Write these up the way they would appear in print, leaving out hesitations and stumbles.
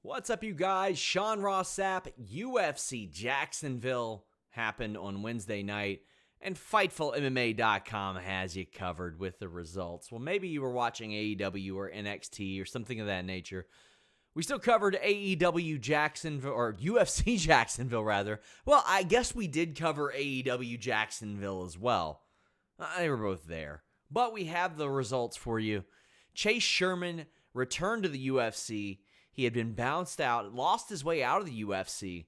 What's up, you guys? Sean Ross Sapp. UFC Jacksonville happened on Wednesday night, and FightfulMMA.com has you covered with the results. Well, maybe you were watching AEW or NXT or something of that nature. We still covered AEW Jacksonville, or UFC Jacksonville, rather. Well, I guess we did cover AEW Jacksonville as well. They were both there. But we have the results for you. Chase Sherman returned to the UFC. He had been bounced out, lost his way out of the UFC,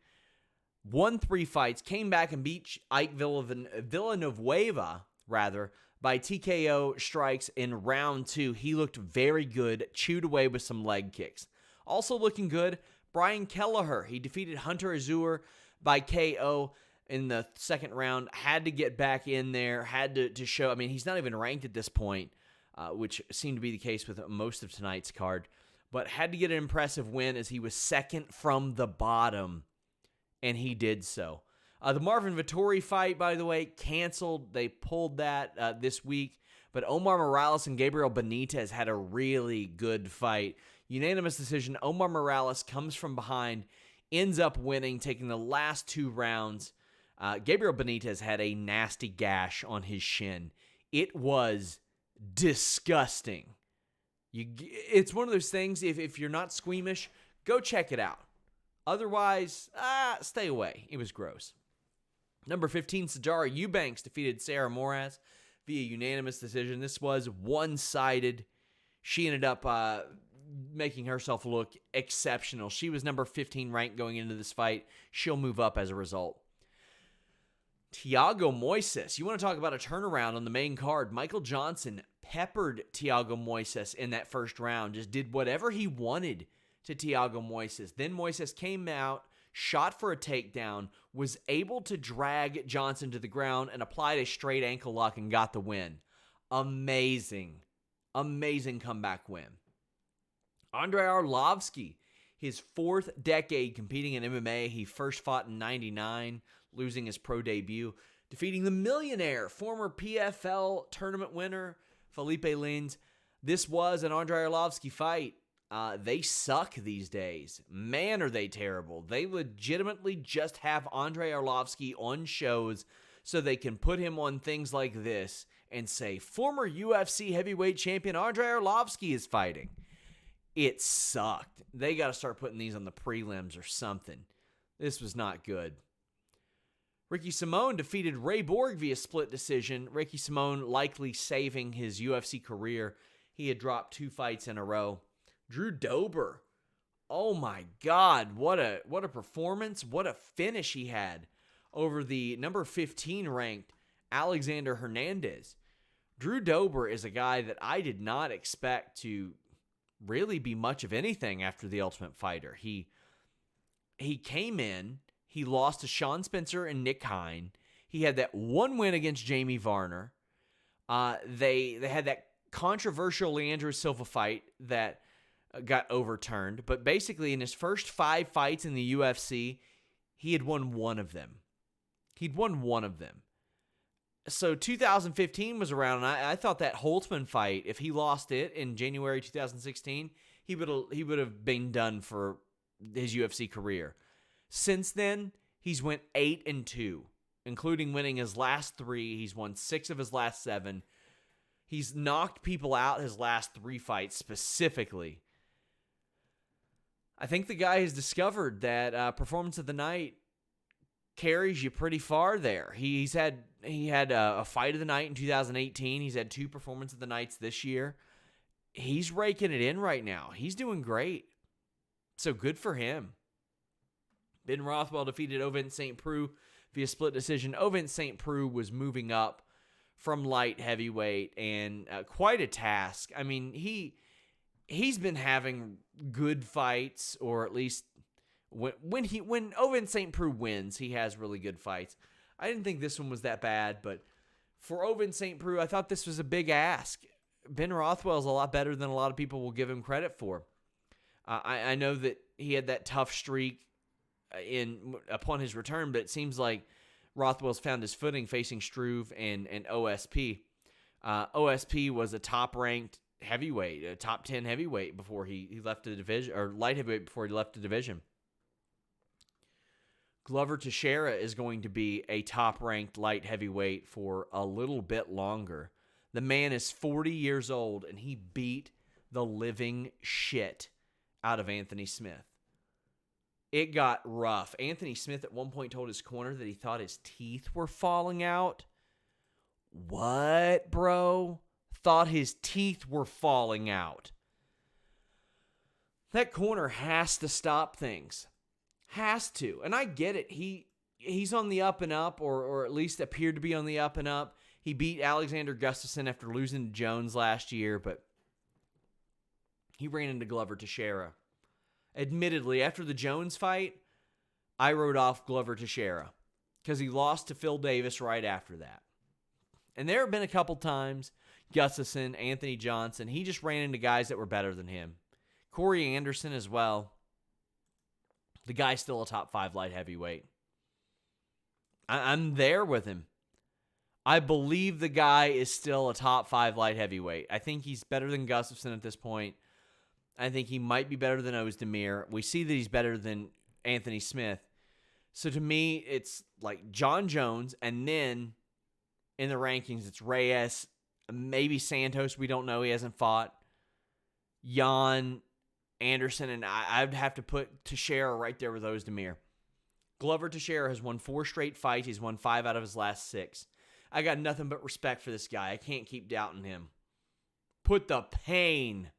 won 3 fights, came back and beat Ike Villanueva, by TKO strikes in round 2. He looked very good, chewed away with some leg kicks. Also looking good, Brian Kelleher. He defeated Hunter Azure by KO in the second round. Had to get back in there, had to show. I mean, he's not even ranked at this point, which seemed to be the case with most of tonight's card. But had to get an impressive win as he was second from the bottom, and he did so. The Marvin Vettori fight, by the way, canceled. They pulled that this week. But Omar Morales and Gabriel Benitez had a really good fight. Unanimous decision. Omar Morales comes from behind, ends up winning, taking the last 2 rounds. Gabriel Benitez had a nasty gash on his shin. It was disgusting. It's one of those things, if you're not squeamish, go check it out. Otherwise, stay away. It was gross. Number 15, Sijara Eubanks defeated Sarah Moras via unanimous decision. This was one-sided. She ended up making herself look exceptional. She was number 15 ranked going into this fight. She'll move up as a result. Thiago Moises. You want to talk about a turnaround on the main card. Michael Johnson peppered Thiago Moises in that first round. Just did whatever he wanted to Thiago Moises. Then Moises came out, shot for a takedown, was able to drag Johnson to the ground and applied a straight ankle lock and got the win. Amazing comeback win. Andrei Arlovsky, his 4th decade competing in MMA. He first fought in 99, losing his pro debut, defeating the millionaire, former PFL tournament winner, Felipe Lins. This was an Andrei Arlovsky fight. They suck these days. Man, are they terrible. They legitimately just have Andrei Arlovsky on shows so they can put him on things like this and say, former UFC heavyweight champion Andrei Arlovsky is fighting. It sucked. They got to start putting these on the prelims or something. This was not good. Ricky Simone defeated Ray Borg via split decision. Ricky Simone likely saving his UFC career. He had dropped 2 fights in a row. Drew Dober. Oh my God, what a performance. What a finish he had over the number 15 ranked Alexander Hernandez. Drew Dober is a guy that I did not expect to really be much of anything after The Ultimate Fighter. He came in, he lost to Sean Spencer and Nick Hine. He had that 1 win against Jamie Varner. They had that controversial Leandro Silva fight that got overturned. But basically, in his first 5 fights in the UFC, he had won 1 of them. He'd won 1 of them. So 2015 was around, and I thought that Holtzman fight, if he lost it in January 2016, he would have been done for his UFC career. Since then, he's went 8-2, including winning his last 3. He's won 6 of his last 7. He's knocked people out his last 3 fights specifically. I think the guy has discovered that performance of the night carries you pretty far there. He had a fight of the night in 2018. He's had 2 performance of the nights this year. He's raking it in right now. He's doing great. So good for him. Ben Rothwell defeated Ovin St. Preux via split decision. Ovin St. Preux was moving up from light heavyweight, and quite a task. I mean, he's been having good fights, or at least when Ovin St. Preux wins, he has really good fights. I didn't think this one was that bad, but for Ovin St. Preux, I thought this was a big ask. Ben Rothwell is a lot better than a lot of people will give him credit for. I know that he had that tough streak upon his return, but it seems like Rothwell's found his footing facing Struve and OSP. OSP was a top-ranked heavyweight, a top 10 heavyweight before he left the division, or light heavyweight before he left the division. Glover Teixeira is going to be a top-ranked light heavyweight for a little bit longer. The man is 40 years old, and he beat the living shit out of Anthony Smith. It got rough. Anthony Smith at one point told his corner that he thought his teeth were falling out. What, bro? Thought his teeth were falling out. That corner has to stop things. Has to. And I get it. He's on the up and up, or at least appeared to be on the up and up. He beat Alexander Gustafsson after losing to Jones last year, but he ran into Glover Teixeira. Admittedly, after the Jones fight, I wrote off Glover Teixeira because he lost to Phil Davis right after that. And there have been a couple times, Gustafsson, Anthony Johnson, he just ran into guys that were better than him. Corey Anderson as well. The guy's still a top 5 light heavyweight. I'm there with him. I believe the guy is still a top 5 light heavyweight. I think he's better than Gustafsson at this point. I think he might be better than Ozdemir. We see that he's better than Anthony Smith. So to me, it's like John Jones, and then in the rankings, it's Reyes, maybe Santos. We don't know. He hasn't fought. Jan, Anderson, and I'd have to put Teixeira right there with Ozdemir. Glover Teixeira has won 4 straight fights. He's won 5 out of his last 6. I got nothing but respect for this guy. I can't keep doubting him. Put the pain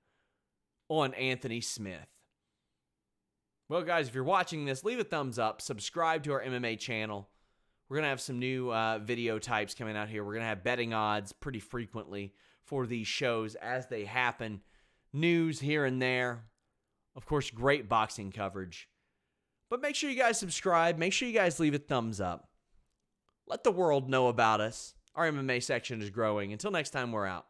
on Anthony Smith. Well, guys, if you're watching this, leave a thumbs up. Subscribe to our MMA channel. We're going to have some new video types coming out here. We're going to have betting odds pretty frequently for these shows as they happen. News here and there. Of course, great boxing coverage. But make sure you guys subscribe. Make sure you guys leave a thumbs up. Let the world know about us. Our MMA section is growing. Until next time, we're out.